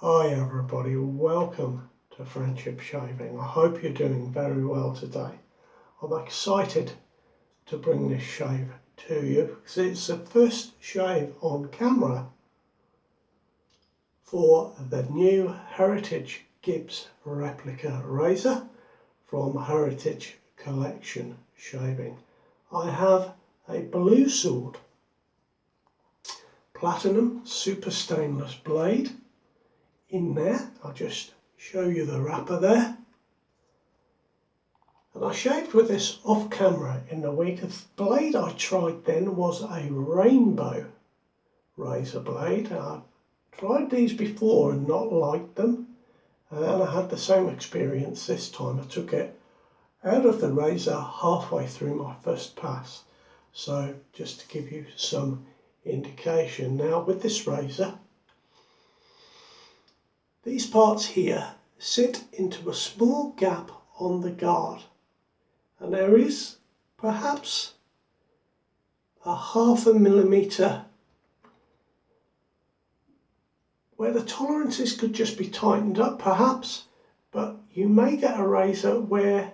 Hi everybody, welcome to Friendship Shaving. I hope you're doing very well today. I'm excited to bring this shave to you because it's the first shave on camera for the new Heritage Gibbs Replica razor from Heritage Collection Shaving. I have a blue sword platinum super stainless blade in there. I'll just show you the wrapper there. And I shaved with this off camera in the week. The blade I tried then was a rainbow razor blade. I've tried these before and not liked them. And I had the same experience this time. I took it out of the razor halfway through my first pass. So just to give you some indication. Now with this razor, these parts here sit into a small gap on the guard, and there is perhaps a ½ millimetre where the tolerances could just be tightened up perhaps, but you may get a razor where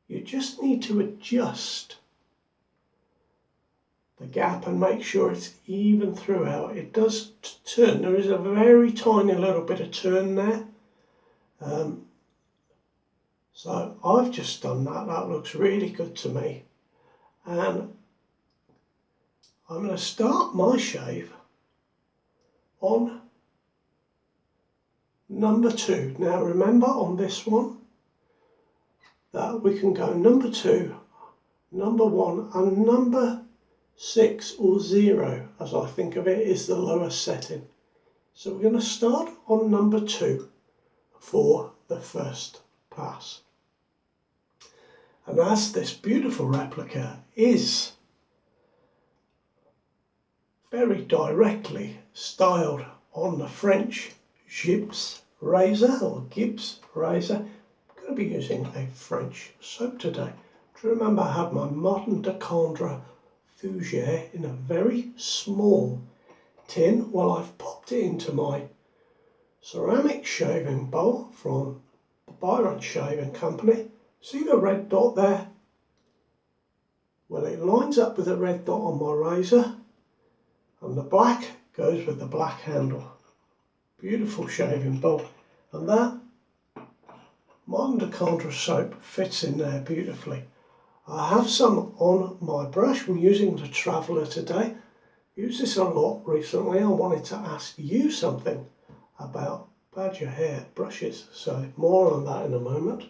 you just need to adjust the gap and make sure it's even throughout. It does turn, there is a very tiny little bit of turn there. So I've just done that. That looks really good to me. And I'm going to start my shave on number 2. Now remember on this one that we can go number 2, number 1 and number 6 or 0, as I think of it, is the lowest setting. So we're going to start on number 2 for the first pass. And as this beautiful replica is very directly styled on the French Gibbs razor or Gibbs razor, I'm going to be using a French soap today. Do you remember I had my Martin de Candre fougere in a very small tin? Well, I've popped it into my ceramic shaving bowl from the Byron Shaving Company. See the red dot there? Well, it lines up with the red dot on my razor, and the black goes with the black handle. Beautiful shaving bowl, and that Martin de Candre soap fits in there beautifully. I have some on my brush. I'm using the Traveller today. Used this a lot recently. I wanted to ask you something about badger hair brushes, so more on that in a moment.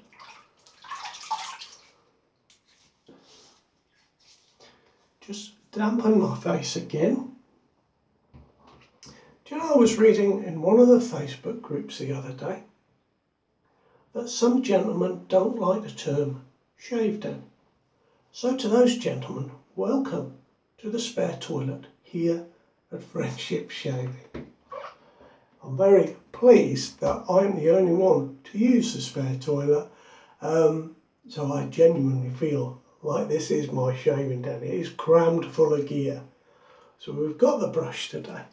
Just dampen my face again. Do you know, I was reading in one of the Facebook groups the other day that some gentlemen don't like the term shave down. So to those gentlemen, welcome to the spare toilet here at Friendship Shaving. I'm very pleased that I'm the only one to use the spare toilet, so I genuinely feel like this is my shaving den. It is crammed full of gear. So we've got the brush today.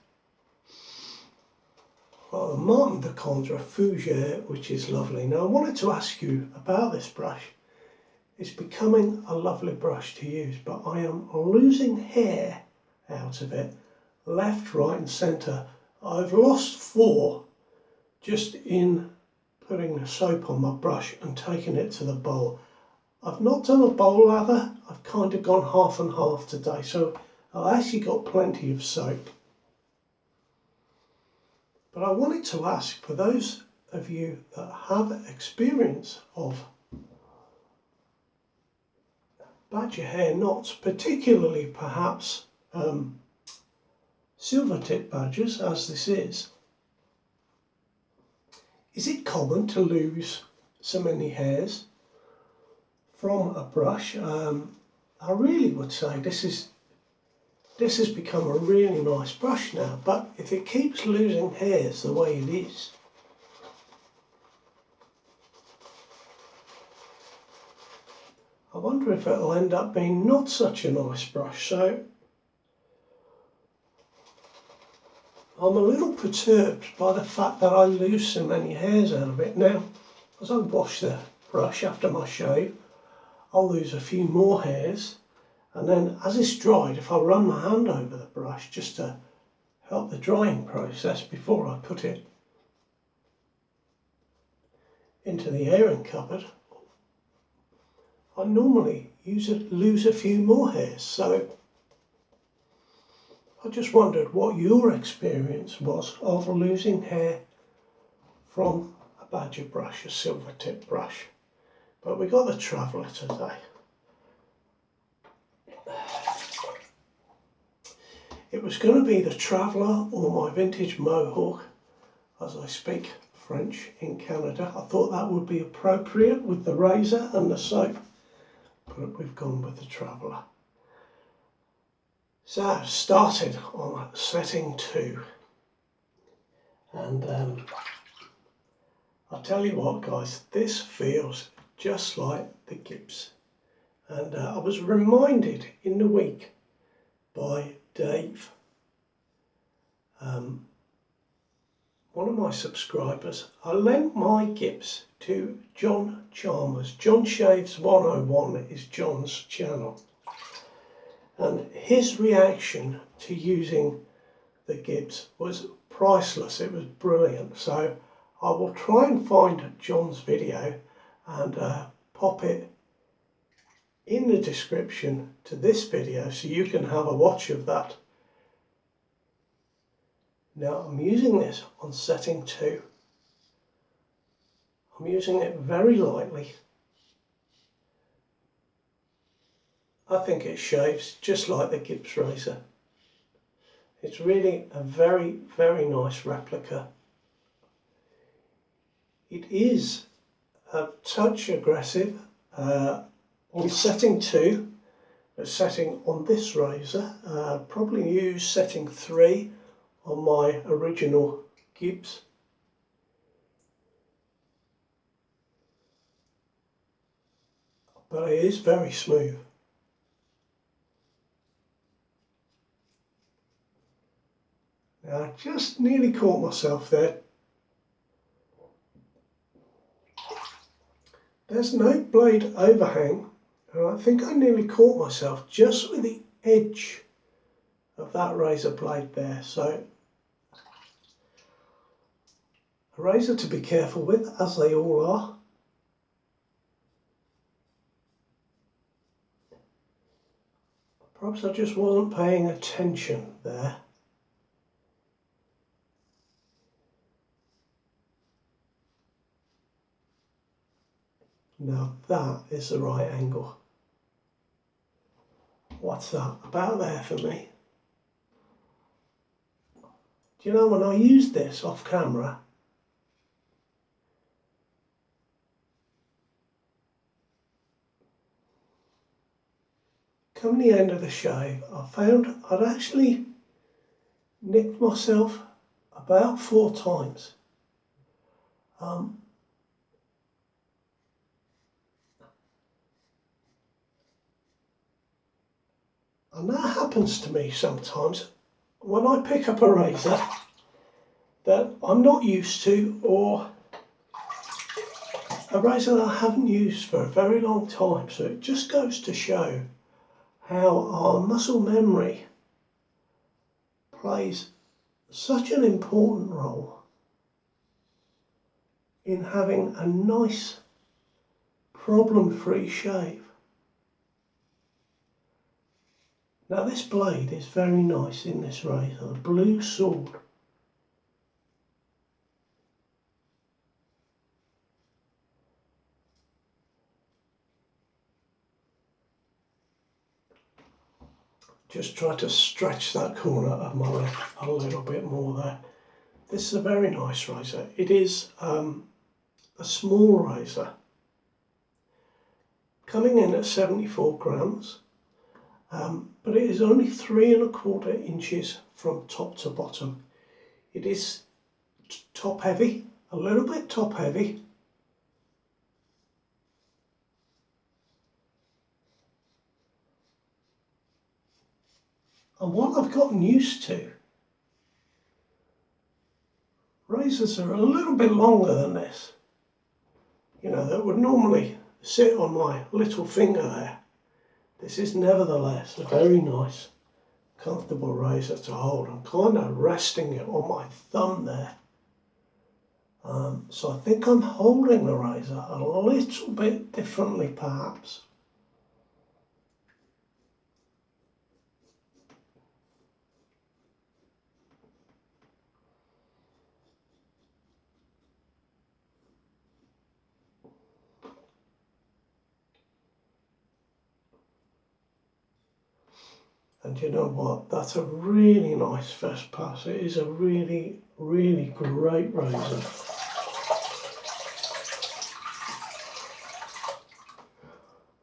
Well, the Martin de Candre fougere, which is lovely. Now I wanted to ask you about this brush. It's becoming a lovely brush to use, but I am losing hair out of it, left, right and centre. I've lost 4 just in putting the soap on my brush and taking it to the bowl. I've not done a bowl lather. I've kind of gone half and half today, so I've actually got plenty of soap. But I wanted to ask, for those of you that have experience of badger hair knots, particularly perhaps silver tip badgers, as this is it common to lose so many hairs from a brush? I really would say this has become a really nice brush now, but if it keeps losing hairs the way it is, I wonder if it'll end up being not such a nice brush. So I'm a little perturbed by the fact that I lose so many hairs out of it. Now, as I wash the brush after my shave, I'll lose a few more hairs, and then as it's dried, if I run my hand over the brush just to help the drying process before I put it into the airing cupboard, I normally lose a few more hairs. So I just wondered what your experience was of losing hair from a badger brush, a silver tip brush. But we got the Traveller today. It was going to be the Traveller or my vintage Mohawk, as I speak French in Canada. I thought that would be appropriate with the razor and the soap, but we've gone with the Traveller. So I've started on setting 2, and I'll tell you what guys, this feels just like the Gibbs. And I was reminded in the week by Dave, one of my subscribers. I lent my Gibbs to John Chalmers. John Shaves 101 is John's channel. And his reaction to using the Gibbs was priceless. It was brilliant. So I will try and find John's video and pop it in the description to this video so you can have a watch of that. Now I'm using this on setting 2. I'm using it very lightly. I think it shaves just like the Gibbs razor. It's really a very, very nice replica. It is a touch aggressive on setting 2, but setting on this razor. Probably use setting 3 on my original Gibbs. But it is very smooth. Now I just nearly caught myself there. There's no blade overhang, and I think I nearly caught myself just with the edge of that razor blade there. So a razor to be careful with, as they all are. Perhaps I just wasn't paying attention there. Now that is the right angle. What's that? About there for me. Do you know, when I used this off camera, come the end of the shave, I found I'd actually nicked myself about 4 times. And that happens to me sometimes when I pick up a razor that I'm not used to, or a razor that I haven't used for a very long time. So it just goes to show how our muscle memory plays such an important role in having a nice, problem-free shave. Now this blade is very nice in this razor, a blue sword. Just try to stretch that corner of my lip a little bit more there. This is a very nice razor. It is a small razor, coming in at 74 grams. But it is only 3¼ inches from top to bottom. It is top heavy, a little bit top heavy. And what I've gotten used to razors are a little bit longer than this. You know, that would normally sit on my little finger there. This is nevertheless a very nice, comfortable razor to hold. I'm kind of resting it on my thumb there. So I think I'm holding the razor a little bit differently perhaps. And you know what, that's a really nice first pass. It is a really, really great razor.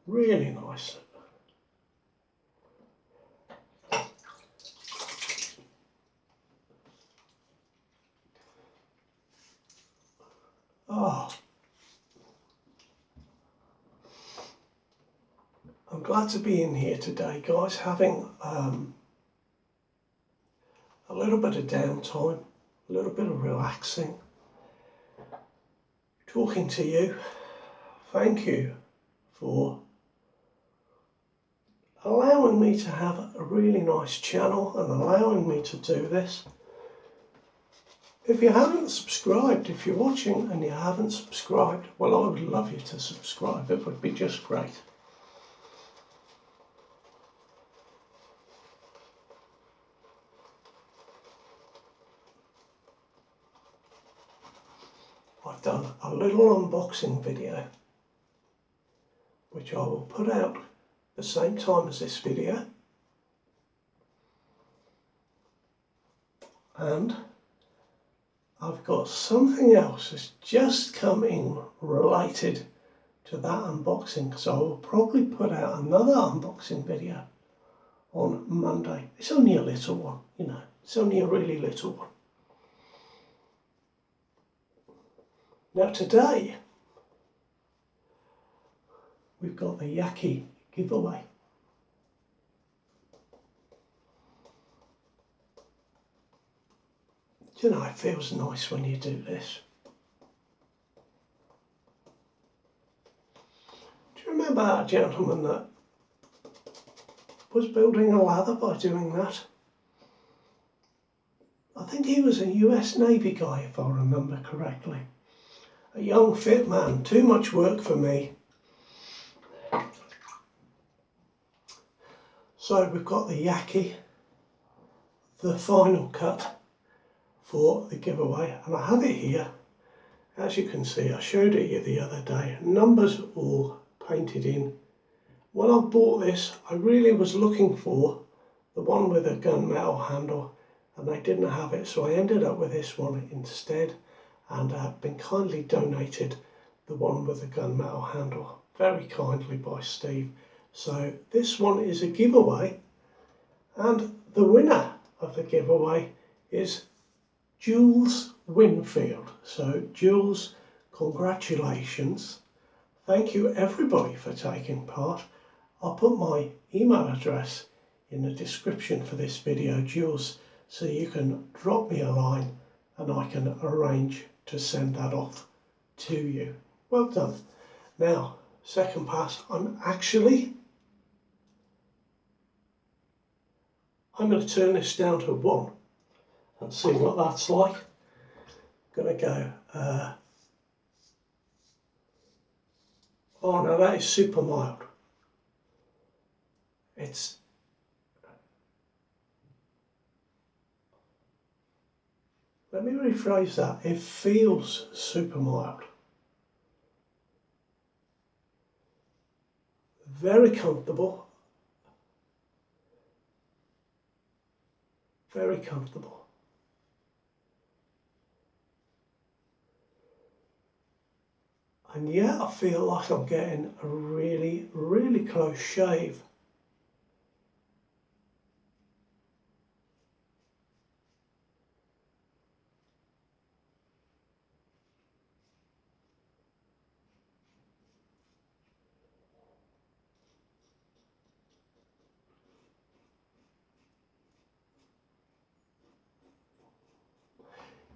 Really nice. Oh, I'm glad to be in here today, guys, having a little bit of downtime, a little bit of relaxing, talking to you. Thank you for allowing me to have a really nice channel and allowing me to do this. If you haven't subscribed, if you're watching and you haven't subscribed, well, I would love you to subscribe. It would be just great. I've done a little unboxing video, which I will put out the same time as this video. And I've got something else that's just come in related to that unboxing, so I will probably put out another unboxing video on Monday. It's only a little one, you know, it's only a really little one. Now today, we've got the Yaki giveaway. Do you know, it feels nice when you do this. Do you remember that gentleman that was building a ladder by doing that? I think he was a US Navy guy, if I remember correctly. A young, fit man, too much work for me. So we've got the Yaki, the final cut for the giveaway, and I have it here. As you can see, I showed it you the other day. Numbers all painted in. When I bought this, I really was looking for the one with a gunmetal handle, and they didn't have it, so I ended up with this one instead, and I've been kindly donated the one with the gunmetal handle, very kindly by Steve. So this one is a giveaway, and the winner of the giveaway is Jules Winfield. So Jules, congratulations. Thank you everybody for taking part. I'll put my email address in the description for this video, Jules, so you can drop me a line and I can arrange to send that off to you. Well done. Now, second pass, I'm going to turn this down to 1 and see what that's like. I'm going to go, oh no, that is super mild. Let me rephrase that, it feels super mild. Very comfortable. Very comfortable. And yet I feel like I'm getting a really, really close shave.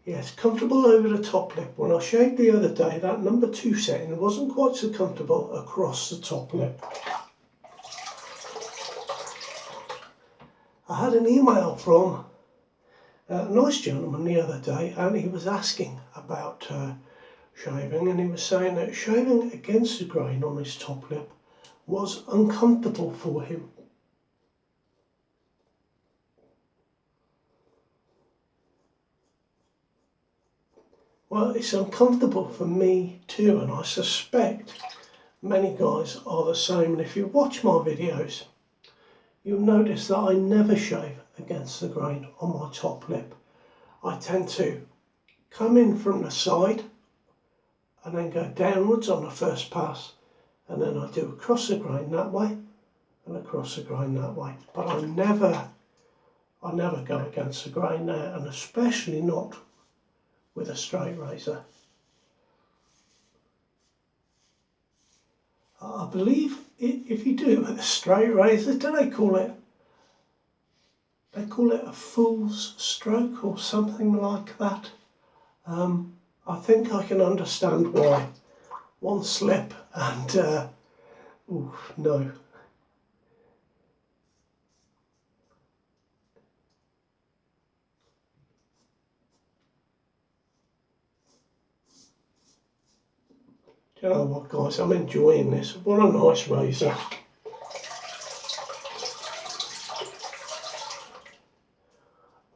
Yes, comfortable over the top lip. When I shaved the other day, that number 2 setting wasn't quite so comfortable across the top lip. I had an email from a nice gentleman the other day, and he was asking about shaving, and he was saying that shaving against the grain on his top lip was uncomfortable for him. Well, it's uncomfortable for me too, and I suspect many guys are the same. And if you watch my videos, you'll notice that I never shave against the grain on my top lip. I tend to come in from the side and then go downwards on the first pass, and then I do across the grain that way and across the grain that way. But I never go against the grain there, and especially not with a straight razor. I believe if you do it with a straight razor, do they call it? They call it a fool's stroke or something like that. I think I can understand why. One slip and ooh, no. Do you know what, guys? I'm enjoying this. What a nice razor.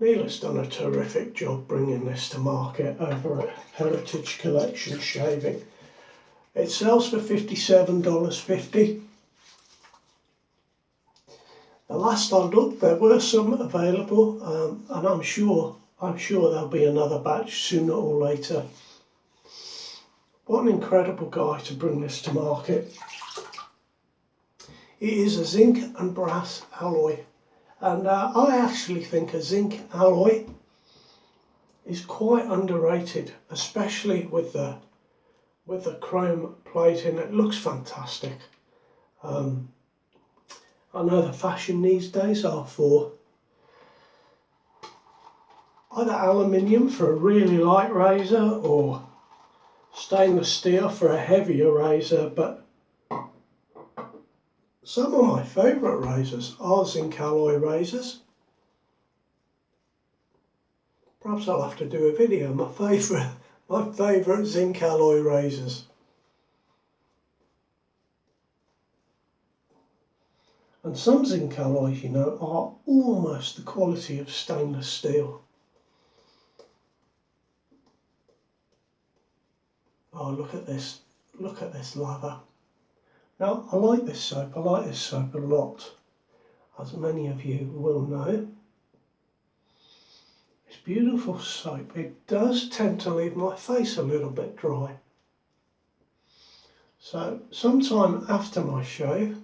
Neil has done a terrific job bringing this to market over at Heritage Collection Shaving. It sells for $57.50. The last I looked, there were some available, and I'm sure there'll be another batch sooner or later. What an incredible guy to bring this to market. It is a zinc and brass alloy, and I actually think a zinc alloy is quite underrated, especially with the chrome plating. It looks fantastic. I know the fashion these days are for either aluminium for a really light razor or stainless steel for a heavier razor, but some of my favourite razors are zinc alloy razors. Perhaps I'll have to do a video on my favourite zinc alloy razors. And some zinc alloys, you know, are almost the quality of stainless steel. Oh, look at this lather. Now, I like this soap a lot, as many of you will know. It's beautiful soap. It does tend to leave my face a little bit dry. So, sometime after my shave,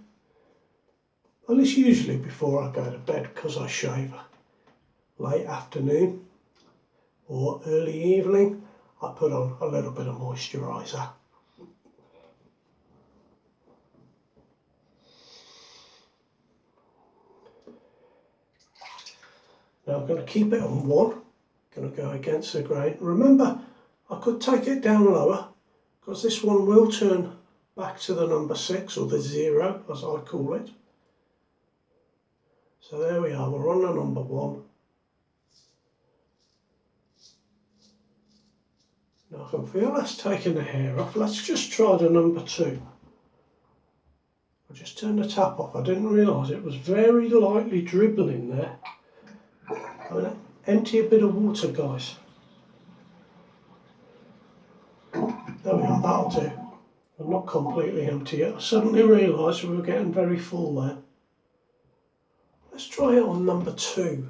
well, it's usually before I go to bed because I shave late afternoon or early evening, I put on a little bit of moisturiser. Now I'm going to keep it on 1, going to go against the grain. Remember, I could take it down lower because this one will turn back to the number 6 or the 0 as I call it. So there we are, we're on the number 1. Now I can feel that's taking the hair off. Let's just try the number 2. I'll just turn the tap off. I didn't realise it was very lightly dribbling there. I'm going to empty a bit of water, guys. There we are, that'll do. I'm not completely empty yet. I suddenly realised we were getting very full there. Let's try it on number 2.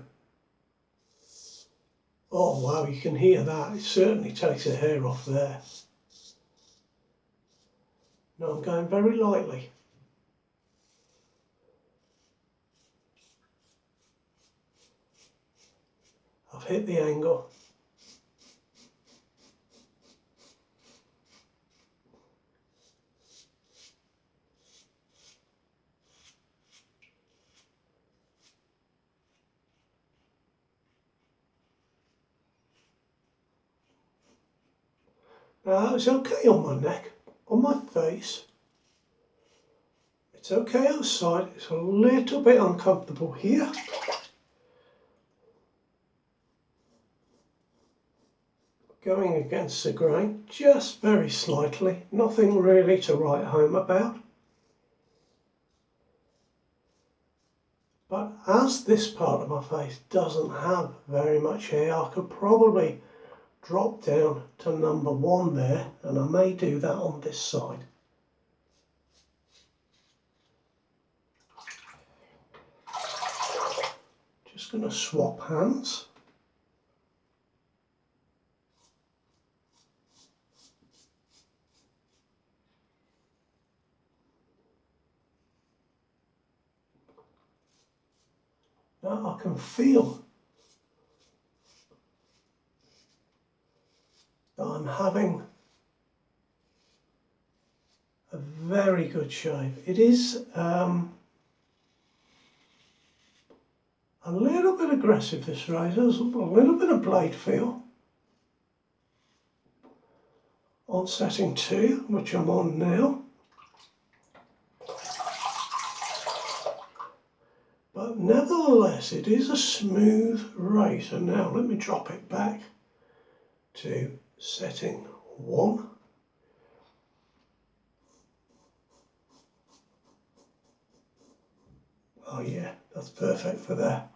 Oh wow, you can hear that. It certainly takes the hair off there. Now I'm going very lightly. I've hit the angle. Now it's okay on my neck, on my face. It's okay outside, it's a little bit uncomfortable here. Going against the grain, just very slightly, nothing really to write home about. But as this part of my face doesn't have very much hair, I could probably drop down to number 1 there, and I may do that on this side. Just going to swap hands. Now I can feel that I'm having a very good shave. It is a little bit aggressive, this razor. There's a little bit of blade feel. On setting 2, which I'm on now. But nevertheless, it is a smooth razor. Now let me drop it back to setting 1. Oh yeah, that's perfect for that.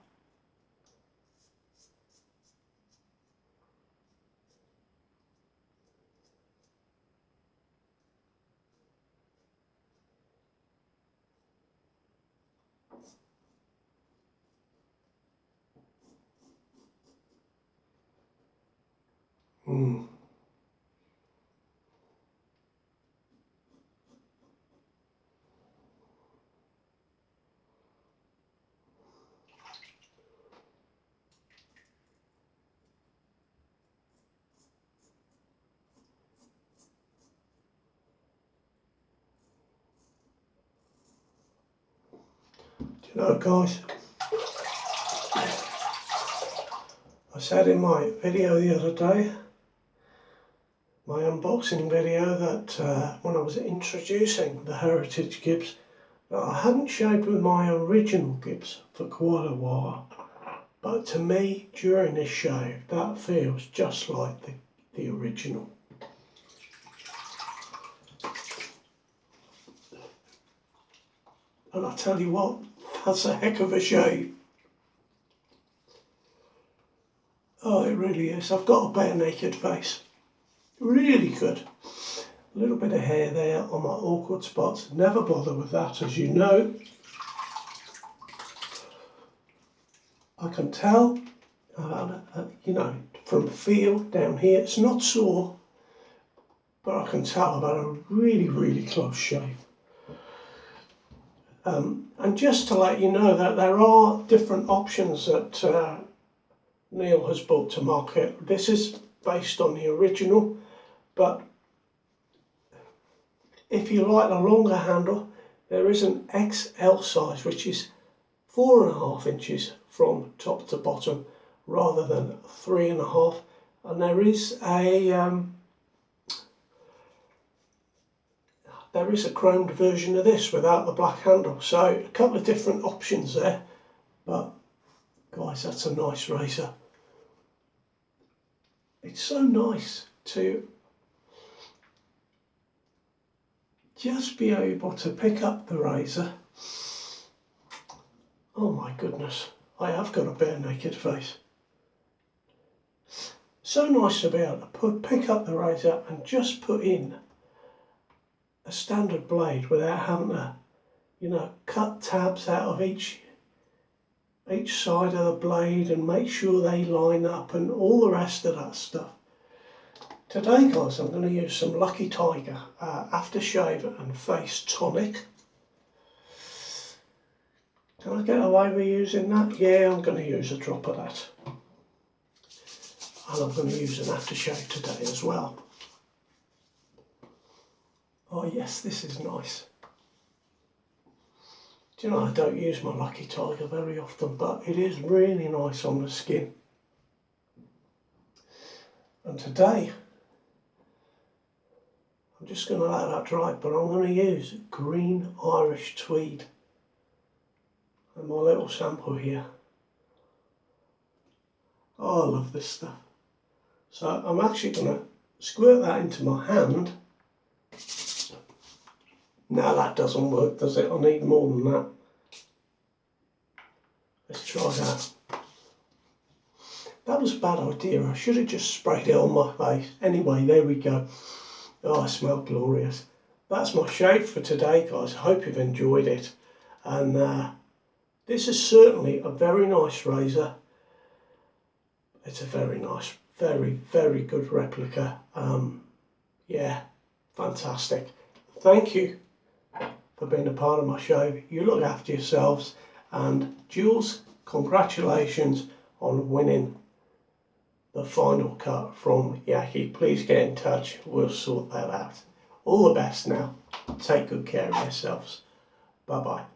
Do you know, guys, I said in my video the other day, my unboxing video, that when I was introducing the Heritage Gibbs, that I hadn't shaved with my original Gibbs for quite a while. But to me, during this shave, that feels just like the original. And I tell you what, that's a heck of a shave. Oh, it really is. I've got a bare naked face. Really good. A little bit of hair there on my awkward spots. Never bother with that, as you know. I can tell, you know, from feel down here, it's not sore, but I can tell about a really, really close shave. And just to let you know that there are different options that Neil has brought to market. This is based on the original, but if you like a longer handle, there is an XL size, which is 4.5 inches from top to bottom rather than 3.5, and there is a chromed version of this without the black handle. So a couple of different options there, but guys, that's a nice razor. It's so nice to just be able to pick up the razor. Oh my goodness, I have got a bare naked face. So nice to be able to pick up the razor and just put in a standard blade without having to, you know, cut tabs out of each side of the blade and make sure they line up and all the rest of that stuff. Today, guys, I'm going to use some Lucky Tiger aftershave and face tonic. Can I get away with using that? Yeah, I'm going to use a drop of that. And I'm going to use an aftershave today as well. Oh yes, this is nice. Do you know, I don't use my Lucky Tiger very often, but it is really nice on the skin. And today, just going to let that dry, but I'm going to use green Irish tweed. And my little sample here. Oh, I love this stuff. So I'm actually going to squirt that into my hand. Now that doesn't work, does it? I need more than that. Let's try that. That was a bad idea. I should have just sprayed it on my face. Anyway, there we go. Oh, I smell glorious. That's my shave for today, guys. I hope you've enjoyed it. And this is certainly a very nice razor. It's a very nice, very, very good replica. Yeah, fantastic. Thank you for being a part of my show. You look after yourselves. And Jules, congratulations on winning the final cut from Yaki. Please get in touch. We'll sort that out. All the best now. Take good care of yourselves. Bye-bye.